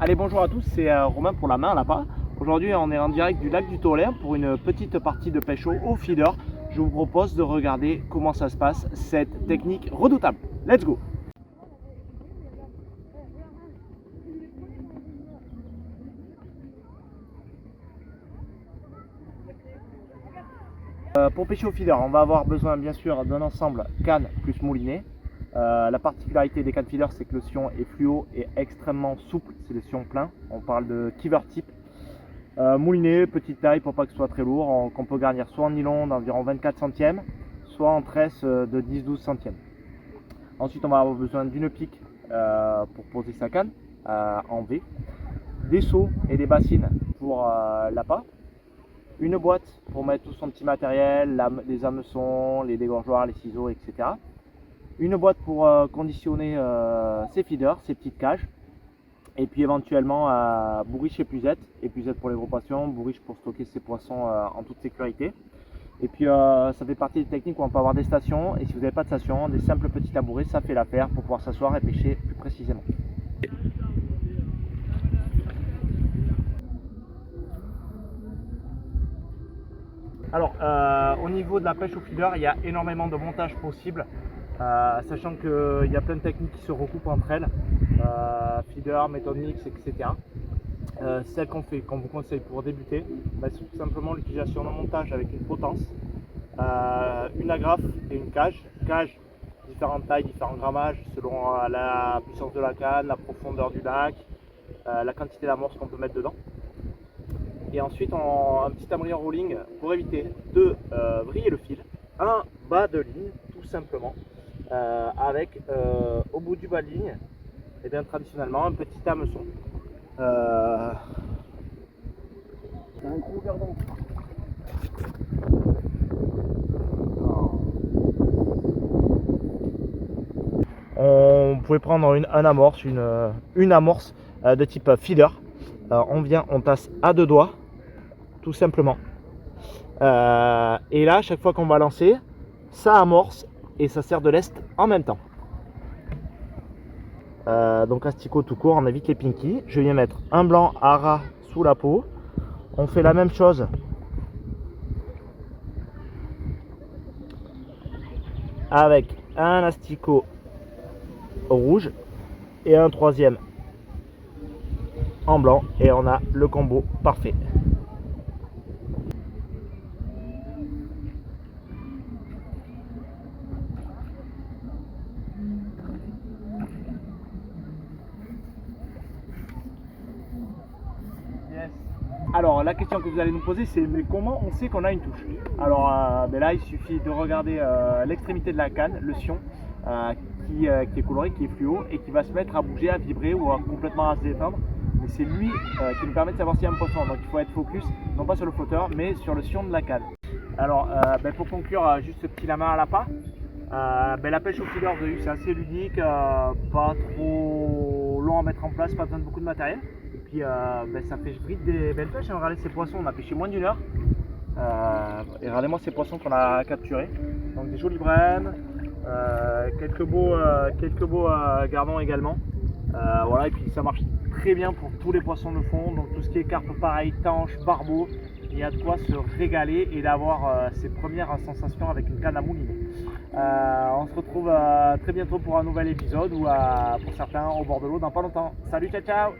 Allez, bonjour à tous, c'est Romain pour la main à l'appât. Aujourd'hui on est en direct du lac du Tauler pour une petite partie de pêche au feeder. Je vous propose de regarder comment ça se passe, cette technique redoutable. Let's go! Pour pêcher au feeder, on va avoir besoin bien sûr d'un ensemble canne plus moulinet. La particularité des cannes feeder, c'est que le sillon est fluo et extrêmement souple, c'est le sillon plein. On parle de kiver type. Moulinet, petite taille pour pas que ce soit très lourd, qu'on peut garnir soit en nylon d'environ 24 centièmes, soit en tresse de 10-12 centièmes. Ensuite, on va avoir besoin d'une pique pour poser sa canne en V, des seaux et des bassines pour l'appât, une boîte pour mettre tout son petit matériel, les hameçons, les dégorgeoirs, les ciseaux, etc. Une boîte pour conditionner ses feeders, ses petites cages. Et puis éventuellement bourriche et épuisette pour les gros poissons, bourriche pour stocker ses poissons en toute sécurité. Et puis ça fait partie des techniques où on peut avoir des stations, et si vous n'avez pas de station, des simples petits tabourets, ça fait l'affaire pour pouvoir s'asseoir et pêcher plus précisément. Alors au niveau de la pêche au feeder, il y a énormément de montages possibles. Sachant qu'il y a plein de techniques qui se recoupent entre elles, feeder, méthode mix, etc. Celle qu'on vous conseille pour débuter, c'est tout simplement l'utilisation d'un montage avec une potence, une agrafe et une cage. Cage, différentes tailles, différents grammages selon la puissance de la canne, la profondeur du lac, la quantité d'amorce qu'on peut mettre dedans. Et ensuite un petit tablier rolling pour éviter de vriller le fil, un bas de ligne tout simplement. Avec au bout du bas de ligne, et bien traditionnellement un petit hameçon. Un gros gardon. On pouvait prendre un amorce, une amorce de type feeder. On tasse à deux doigts, tout simplement. Et là, chaque fois qu'on va lancer, ça amorce et ça sert de lest en même temps. Donc asticot tout court, on évite les pinkies. Je viens mettre un blanc à ras sous la peau. On fait la même chose avec un asticot rouge et un troisième en blanc, et on a le combo parfait. Alors la question que vous allez nous poser, c'est mais comment on sait qu'on a une touche? Alors là il suffit de regarder l'extrémité de la canne, le sillon qui est coloré, qui est fluo et qui va se mettre à bouger, à vibrer ou à complètement à se détendre. Mais c'est lui qui nous permet de savoir s'il y a un poisson. Donc il faut être focus non pas sur le flotteur mais sur le sillon de la canne. Alors pour conclure, juste ce petit la main à l'appât. La pêche au feeder, vous avez vu, c'est assez ludique, pas trop long à mettre en place, pas besoin de beaucoup de matériel. Et puis ça fait vite des belles pêches. Regardez ces poissons, on a pêché moins d'une heure. Et regardez-moi ces poissons qu'on a capturés. Donc des jolis brèmes, quelques beaux gardons également. Voilà, et puis ça marche très bien pour tous les poissons de fond. Donc tout ce qui est carpe pareil, tanche, barbeau. Il y a de quoi se régaler et d'avoir ses premières sensations avec une canne à mouliner. On se retrouve très bientôt pour un nouvel épisode ou pour certains au bord de l'eau dans pas longtemps. Salut, ciao ciao!